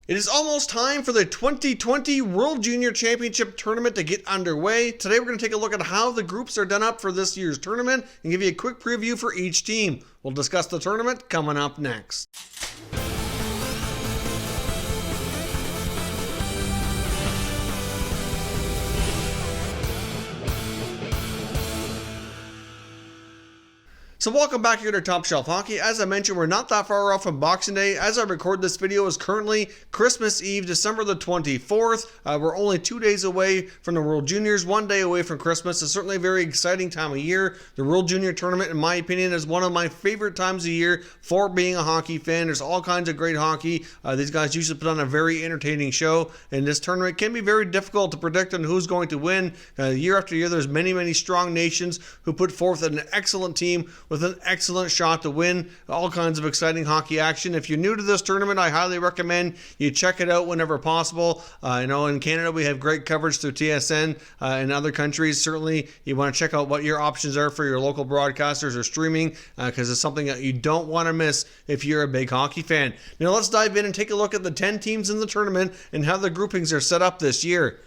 It is almost time for the 2020 World Junior Championship Tournament to get underway. Today we're going to take a look at how the groups are done up for this year's tournament and give you a quick preview for each team. We'll discuss the tournament coming up next. So welcome back here to Top Shelf Hockey. As I mentioned, we're not that far off from Boxing Day. As I record this video is currently Christmas Eve, December the 24th. We're only 2 days away from the World Juniors, 1 day away from Christmas. It's certainly a very exciting time of year. The World Junior Tournament, in my opinion, is one of my favorite times of year for being a hockey fan. There's all kinds of great hockey. These guys usually put on a very entertaining show, and this tournament can be very difficult to predict on who's going to win. Year after year, there's many strong nations who put forth an excellent team with an excellent shot to win. All kinds of exciting hockey action. If you're new to this tournament, I highly recommend you check it out whenever possible. In Canada we have great coverage through TSN. In other countries, certainly you want to check out what your options are for your local broadcasters or streaming, because it's something that you don't want to miss if you're a big hockey fan. Now let's dive in and take a look at the 10 teams in the tournament and how the groupings are set up this year.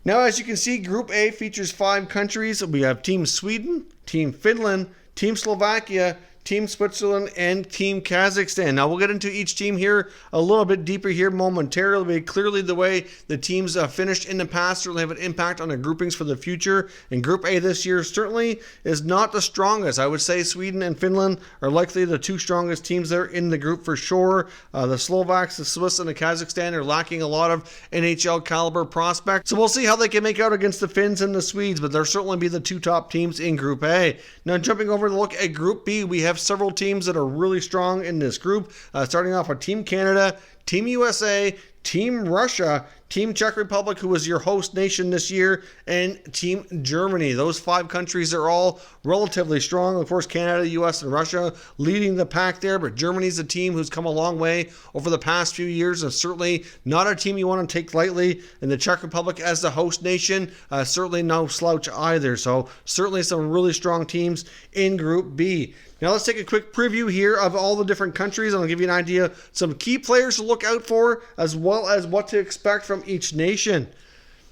Now, as you can see, Group A features 5 countries. We have Team Sweden, Team Finland, Team Slovakia, Team Switzerland, and Team Kazakhstan. Now, we'll get into each team here a little bit deeper here momentarily. Clearly, the way the teams finished in the past certainly have an impact on the groupings for the future. And Group A this year certainly is not the strongest. I would say Sweden and Finland are likely the 2 strongest teams there in the group for sure. The Slovaks, the Swiss, and the Kazakhstan are lacking a lot of NHL caliber prospects. So we'll see how they can make out against the Finns and the Swedes, but they'll certainly be the 2 top teams in Group A. Now, jumping over to look at Group B, we have several teams that are really strong in this group, starting off with Team Canada, Team USA, Team Russia, Team Czech Republic, who was your host nation this year, and Team Germany. Those 5 countries are all relatively strong. Of course, Canada, US, and Russia leading the pack there, but Germany's a team who's come a long way over the past few years, and certainly not a team you want to take lightly. And the Czech Republic as the host nation, certainly no slouch either. So certainly some really strong teams in Group B. Now let's take a quick preview here of all the different countries, and I'll give you an idea, some key players to look out for, as well as what to expect from each nation.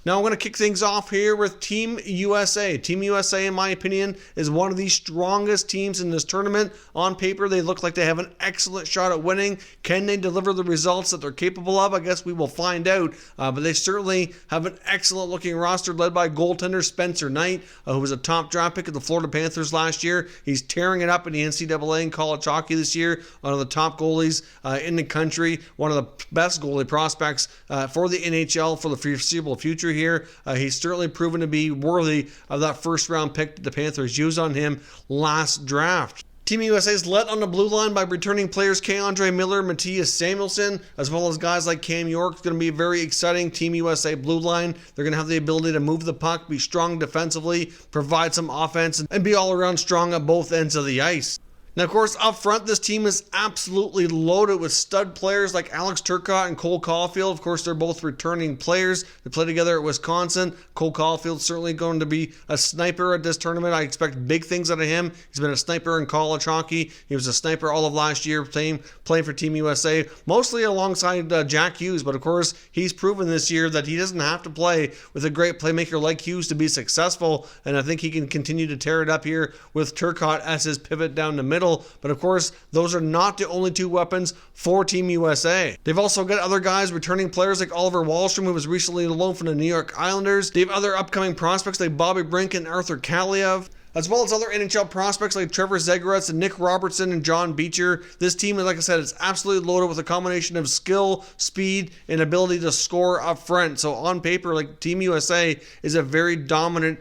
Now I'm going to kick things off here with Team USA. Team USA, in my opinion, is one of the strongest teams in this tournament. On paper, they look like they have an excellent shot at winning. Can they deliver the results that they're capable of? I guess we will find out. But they certainly have an excellent looking roster led by goaltender Spencer Knight, who was a top draft pick of the Florida Panthers last year. He's tearing it up in the NCAA and college hockey this year. One of the top goalies in the country. One of the best goalie prospects for the NHL for the foreseeable future here. He's certainly proven to be worthy of that first round pick that the Panthers used on him last draft. Team USA is led on the blue line by returning players K-Andre Miller, Matthias Samuelsson, as well as guys like Cam York. It's going to be a very exciting Team USA blue line. They're going to have the ability to move the puck, be strong defensively, provide some offense, and be all around strong at both ends of the ice. Now, of course, up front, this team is absolutely loaded with stud players like Alex Turcotte and Cole Caulfield. Of course, they're both returning players. They play together at Wisconsin. Cole Caulfield's certainly going to be a sniper at this tournament. I expect big things out of him. He's been a sniper in college hockey. He was a sniper all of last year playing for Team USA, mostly alongside Jack Hughes. But, of course, he's proven this year that he doesn't have to play with a great playmaker like Hughes to be successful. And I think he can continue to tear it up here with Turcotte as his pivot down the middle. But of course, those are not the only 2 weapons for Team USA. They've also got other guys, returning players like Oliver Wahlstrom, who was recently on loan from the New York Islanders. They have other upcoming prospects like Bobby Brink and Arthur Kaliev, as well as other NHL prospects like Trevor Zegras and Nick Robertson and John Beecher. This team, like I said, is absolutely loaded with a combination of skill, speed, and ability to score up front. So on paper, like Team USA is a very dominant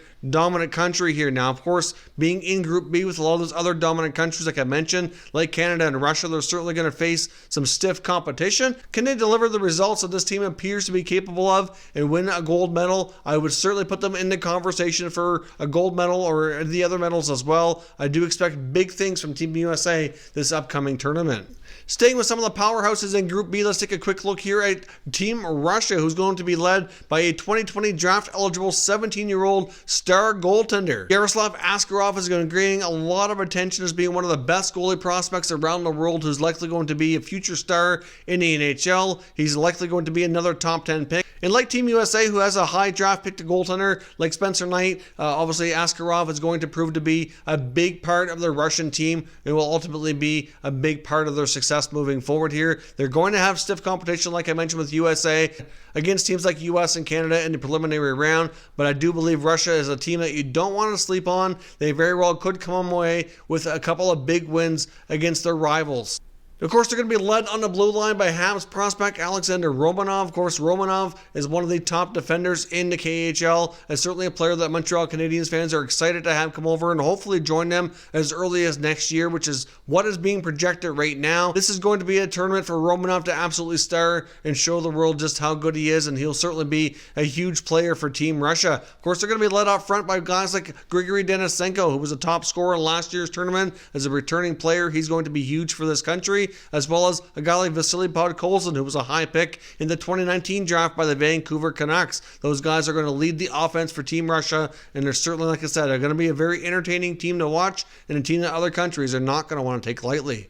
country here. Now, of course, being in Group B with a lot of those other dominant countries, like I mentioned, like Canada and Russia, they're certainly going to face some stiff competition. Can they deliver the results that this team appears to be capable of and win a gold medal? I would certainly put them in the conversation for a gold medal or the the other medals as well. I do expect big things from Team USA this upcoming tournament. Staying with some of the powerhouses in Group B, let's take a quick look here at Team Russia, who's going to be led by a 2020 draft-eligible 17-year-old star goaltender. Yaroslav Askarov is going to gain a lot of attention as being one of the best goalie prospects around the world, who's likely going to be a future star in the NHL. He's likely going to be another top 10 pick. And like Team USA, who has a high draft pick to goaltender like Spencer Knight, obviously Askarov is going to prove to be a big part of the Russian team and will ultimately be a big part of their success moving forward here. They're going to have stiff competition, like I mentioned, with USA against teams like US and Canada in the preliminary round, but I do believe Russia is a team that you don't want to sleep on. They very well could come away with a couple of big wins against their rivals. Of course, they're going to be led on the blue line by Habs prospect Alexander Romanov. Of course, Romanov is one of the top defenders in the KHL, and certainly a player that Montreal Canadiens fans are excited to have come over and hopefully join them as early as next year, which is what is being projected right now. This is going to be a tournament for Romanov to absolutely star and show the world just how good he is, and he'll certainly be a huge player for Team Russia. Of course, they're going to be led up front by guys like Grigory Denisenko, who was a top scorer in last year's tournament. As a returning player, he's going to be huge for this country, as well as a guy like Vasily Podkolzin, who was a high pick in the 2019 draft by the Vancouver Canucks. Those guys are going to lead the offense for Team Russia, and they're certainly, like I said, are going to be a very entertaining team to watch, and a team that other countries are not going to want to take lightly.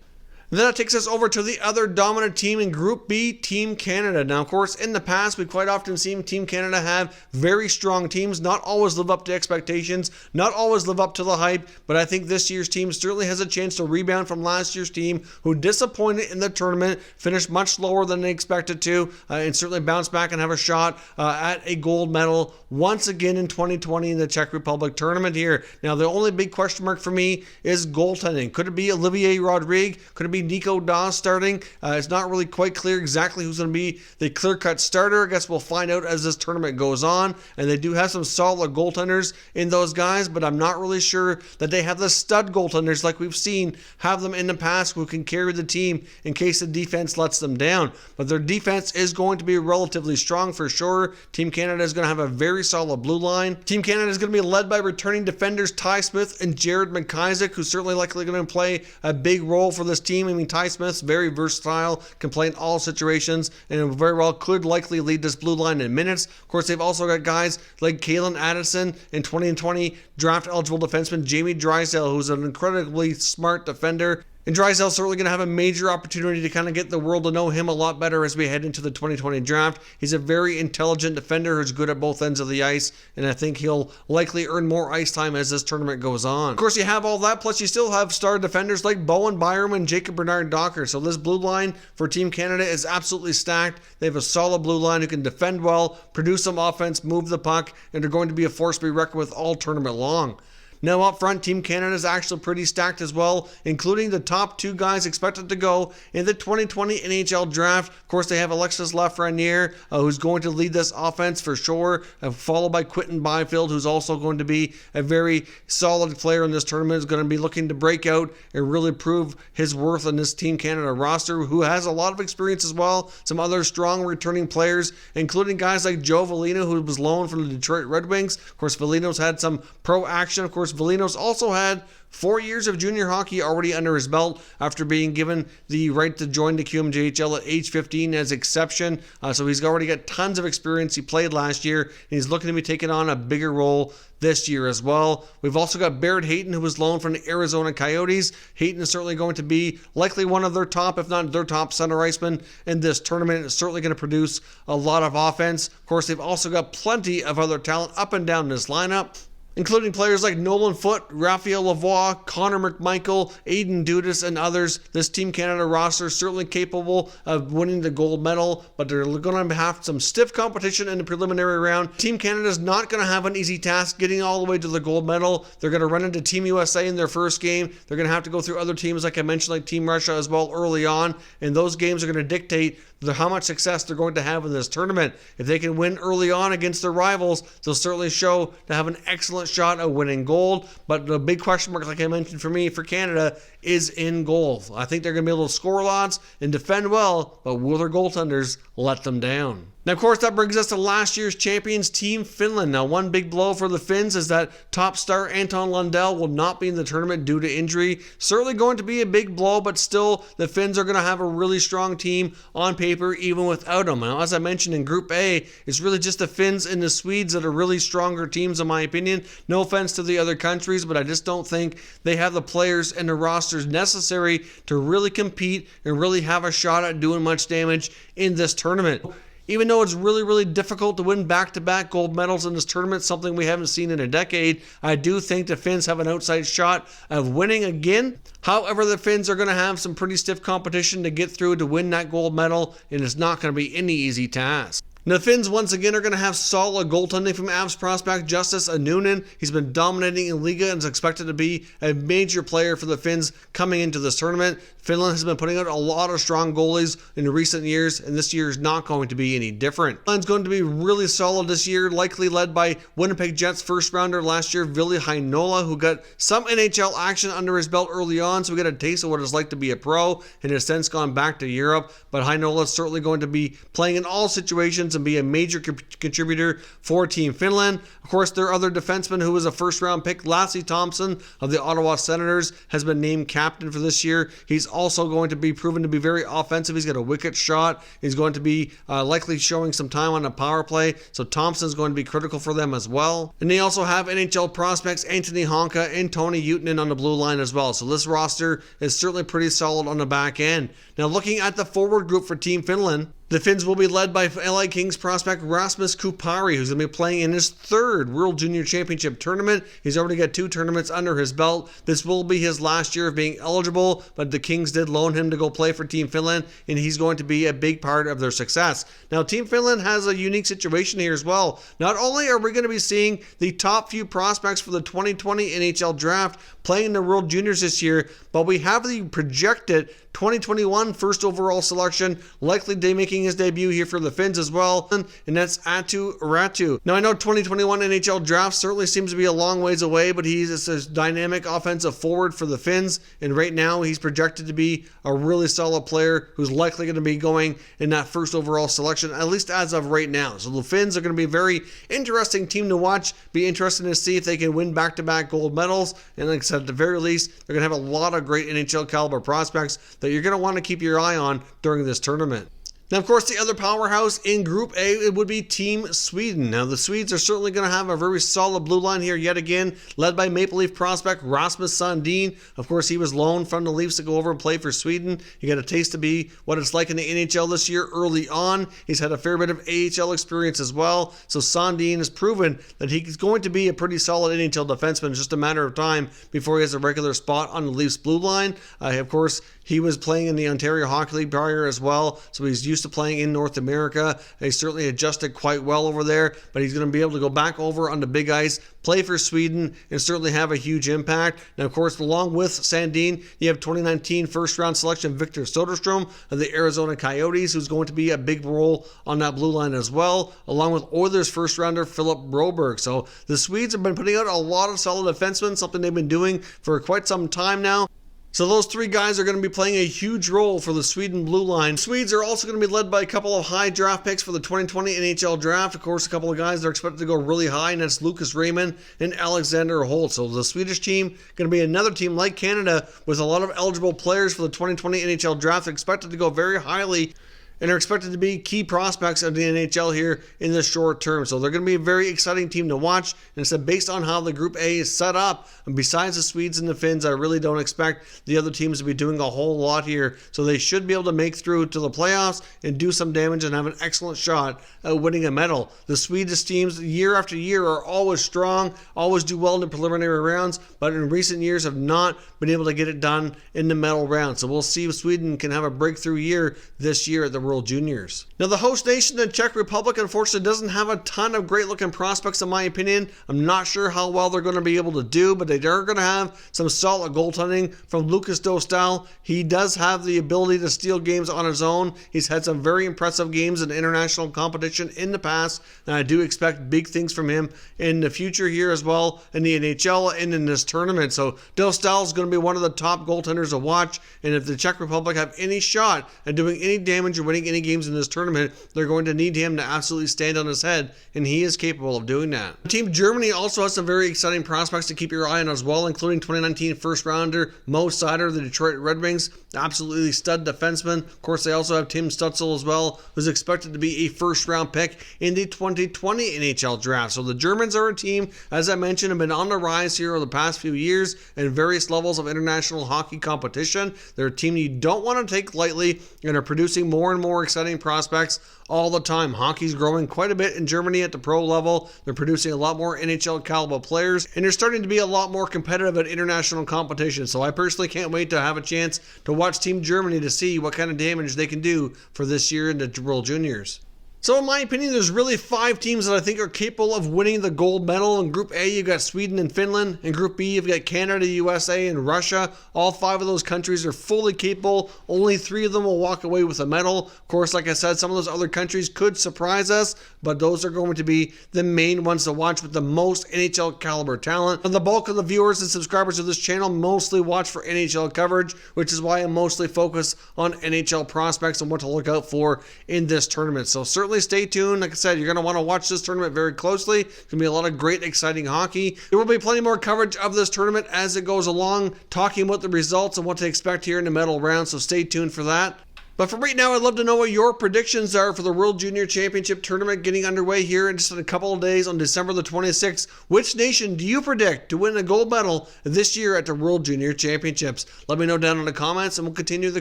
And then that takes us over to the other dominant team in Group B, Team Canada. Now, of course, in the past, we've quite often seen Team Canada have very strong teams, not always live up to expectations, not always live up to the hype, but I think this year's team certainly has a chance to rebound from last year's team, who disappointed in the tournament, finished much lower than they expected to, and certainly bounce back and have a shot at a gold medal once again in 2020 in the Czech Republic tournament here. Now, the only big question mark for me is goaltending. Could it be Olivier Rodrigue? Could it be Nico Daws starting? It's not really quite clear exactly who's going to be the clear-cut starter. I guess we'll find out as this tournament goes on. And they do have some solid goaltenders in those guys, but I'm not really sure that they have the stud goaltenders like we've seen have them in the past who can carry the team in case the defense lets them down. But their defense is going to be relatively strong for sure. Team Canada is going to have a very solid blue line. Team Canada is going to be led by returning defenders Ty Smith and Jared McIsaac, who's certainly likely going to play a big role for this team. I mean, Ty Smith's very versatile, can play in all situations, and very well could likely lead this blue line in minutes. Of course, they've also got guys like Kalen Addison and 2020 draft-eligible defenseman Jamie Drysdale, who's an incredibly smart defender. And Drysdale's certainly going to have a major opportunity to kind of get the world to know him a lot better as we head into the 2020 draft. He's a very intelligent defender who's good at both ends of the ice, and I think he'll likely earn more ice time as this tournament goes on. Of course, you have all that, plus you still have star defenders like Bowen Byram and Jacob Bernard-Docker. So this blue line for Team Canada is absolutely stacked. They have a solid blue line who can defend well, produce some offense, move the puck, and they're going to be a force to be reckoned with all tournament long. Now up front, Team Canada is actually pretty stacked as well, including the top two guys expected to go in the 2020 NHL Draft. Of course, they have Alexis Lafreniere, who's going to lead this offense for sure, followed by Quinton Byfield, who's also going to be a very solid player in this tournament, is going to be looking to break out and really prove his worth in this Team Canada roster, who has a lot of experience as well. Some other strong returning players, including guys like Joe Veleno, who was loaned from the Detroit Red Wings. Of course, Veleno's had some pro action. Of course, Veleno's also had 4 years of junior hockey already under his belt after being given the right to join the QMJHL at age 15 as exception. So he's already got tons of experience. He played last year, and he's looking to be taking on a bigger role this year as well. We've also got Barrett Hayton, who was loaned from the Arizona Coyotes. Hayton is certainly going to be likely one of their top, if not their top center iceman in this tournament. It's certainly going to produce a lot of offense. Of course, they've also got plenty of other talent up and down this lineup, including players like Nolan Foote, Raphael Lavoie, Connor McMichael, Aiden Dudas, and others. This Team Canada roster is certainly capable of winning the gold medal, but they're going to have some stiff competition in the preliminary round. Team Canada is not going to have an easy task getting all the way to the gold medal. They're going to run into Team USA in their first game. They're going to have to go through other teams, like I mentioned, like Team Russia as well early on, and those games are going to dictate how much success they're going to have in this tournament. If they can win early on against their rivals, they'll certainly show to have an excellent shot at winning gold. But the big question mark, like I mentioned for me, for Canada, is in goal. I think they're going to be able to score lots and defend well, but will their goaltenders let them down? Now, of course, that brings us to last year's champions, Team Finland. Now, one big blow for the Finns is that top star Anton Lundell will not be in the tournament due to injury. Certainly going to be a big blow, but still, the Finns are going to have a really strong team on paper, even without him. Now, as I mentioned in Group A, it's really just the Finns and the Swedes that are really stronger teams, in my opinion. No offense to the other countries, but I just don't think they have the players and the rosters necessary to really compete and really have a shot at doing much damage in this tournament. Even though it's really, really difficult to win back-to-back gold medals in this tournament, something we haven't seen in a decade, I do think the Finns have an outside shot of winning again. However, the Finns are going to have some pretty stiff competition to get through to win that gold medal, and it's not going to be any easy task. Now, the Finns, once again, are going to have solid goaltending from Avs prospect Justus Annunen. He's been dominating in Liga and is expected to be a major player for the Finns coming into this tournament. Finland has been putting out a lot of strong goalies in recent years, and this year is not going to be any different. Finland's going to be really solid this year, likely led by Winnipeg Jets first-rounder last year, Ville Heinola, who got some NHL action under his belt early on, so we got a taste of what it's like to be a pro, and has since gone back to Europe. But Heinola is certainly going to be playing in all situations and be a major contributor for Team Finland. Of course, their other defenseman, who was a first-round pick, Lassi Thompson of the Ottawa Senators, has been named captain for this year. He's also going to be proven to be very offensive. He's got a wicked shot. He's going to be likely showing some time on a power play, so Thompson's going to be critical for them as well. And they also have NHL prospects Anthony Honka and Tony Uutinen on the blue line as well. So this roster is certainly pretty solid on the back end. Now, looking at the forward group for Team Finland, the Finns will be led by LA Kings prospect Rasmus Kupari, who's going to be playing in his third World Junior Championship tournament. He's already got 2 tournaments under his belt. This will be his last year of being eligible, but the Kings did loan him to go play for Team Finland, and he's going to be a big part of their success. Now, Team Finland has a unique situation here as well. Not only are we going to be seeing the top few prospects for the 2020 NHL Draft playing in the World Juniors this year, but we have the projected 2021 first overall selection likely making his debut here for the Finns as well, and that's Aatu Raty. Now, I know 2021 NHL Draft certainly seems to be a long ways away, but he's a dynamic offensive forward for the Finns, and right now he's projected to be a really solid player who's likely going to be going in that first overall selection, at least as of right now. So the Finns are going to be a very interesting team to watch. Be interesting to see if they can win back-to-back gold medals, and like I said, at the very least, they're going to have a lot of great NHL caliber prospects that you're going to want to keep your eye on during this tournament. Now, of course, the other powerhouse in Group A, it would be Team Sweden. Now, the Swedes are certainly going to have a very solid blue line here yet again, led by Maple Leaf prospect Rasmus Sandin. Of course, he was loaned from the Leafs to go over and play for Sweden. He got a taste to be what it's like in the NHL this year early on. He's had a fair bit of AHL experience as well. So Sandin has proven that he's going to be a pretty solid NHL defenseman. It's just a matter of time before he has a regular spot on the Leafs blue line. Of course, he was playing in the Ontario Hockey League prior as well, so he's used to playing in North America. He's certainly adjusted quite well over there, but he's going to be able to go back over on the big ice, play for Sweden, and certainly have a huge impact. Now, of course, along with Sandin, you have 2019 first-round selection Victor Soderstrom of the Arizona Coyotes, who's going to be a big role on that blue line as well, along with Oilers first-rounder Philip Broberg. So the Swedes have been putting out a lot of solid defensemen, something they've been doing for quite some time now. So those 3 guys are going to be playing a huge role for the Sweden blue line. The Swedes are also going to be led by a couple of high draft picks for the 2020 NHL Draft. Of course, a couple of guys that are expected to go really high, and that's Lucas Raymond and Alexander Holt. So the Swedish team going to be another team like Canada with a lot of eligible players for the 2020 NHL Draft, expected to go very highly, and are expected to be key prospects of the NHL here in the short term. So they're going to be a very exciting team to watch. And it's based on how the Group A is set up, and besides the Swedes and the Finns, I really don't expect the other teams to be doing a whole lot here. So they should be able to make through to the playoffs and do some damage and have an excellent shot at winning a medal. The Swedish teams, year after year, are always strong, always do well in the preliminary rounds, but in recent years have not been able to get it done in the medal round. So we'll see if Sweden can have a breakthrough year this year at the World Juniors. Now, the host nation, the Czech Republic, unfortunately doesn't have a ton of great looking prospects in my opinion. I'm not sure how well they're going to be able to do, but they are going to have some solid goaltending from Lukas Dostal. He does have the ability to steal games on his own. He's had some very impressive games in international competition in the past, and I do expect big things from him in the future here as well in the NHL and in this tournament. So Dostal is going to be one of the top goaltenders to watch, and if the Czech Republic have any shot at doing any damage or winning winning any games in this tournament, they're going to need him to absolutely stand on his head, and he is capable of doing that. Team Germany also has some very exciting prospects to keep your eye on as well, including 2019 first rounder Mo Seider of the Detroit Red Wings, absolutely stud defenseman. Of course, they also have Tim Stützle as well, who's expected to be a first-round pick in the 2020 NHL Draft. So the Germans are a team, as I mentioned, have been on the rise here over the past few years in various levels of international hockey competition. They're a team you don't want to take lightly and are producing more and more exciting prospects all the time. Hockey's growing quite a bit in Germany at the pro level. They're producing a lot more NHL caliber players, and they're starting to be a lot more competitive at international competition. So I personally can't wait to have a chance to watch Team Germany to see what kind of damage they can do for this year in the World Juniors. So in my opinion, there's really 5 teams that I think are capable of winning the gold medal. In Group A, you've got Sweden and Finland. In Group B, you've got Canada, USA, and Russia. All 5 of those countries are fully capable. Only 3 of them will walk away with a medal. Of course, like I said, some of those other countries could surprise us, but those are going to be the main ones to watch with the most NHL caliber talent. And the bulk of the viewers and subscribers of this channel mostly watch for NHL coverage, which is why I'm mostly focused on NHL prospects and what to look out for in this tournament. So certainly stay tuned. Like I said, you're going to want to watch this tournament very closely. There's going to be a lot of great, exciting hockey. There will be plenty more coverage of this tournament as it goes along, talking about the results and what to expect here in the medal round, so stay tuned for that. But for right now, I'd love to know what your predictions are for the World Junior Championship Tournament getting underway here in just a couple of days on December the 26th. Which nation do you predict to win a gold medal this year at the World Junior Championships? Let me know down in the comments and we'll continue the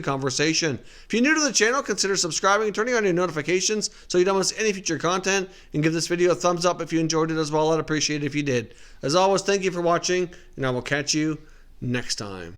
conversation. If you're new to the channel, consider subscribing and turning on your notifications so you don't miss any future content, and give this video a thumbs up if you enjoyed it as well. I'd appreciate it if you did. As always, thank you for watching, and I will catch you next time.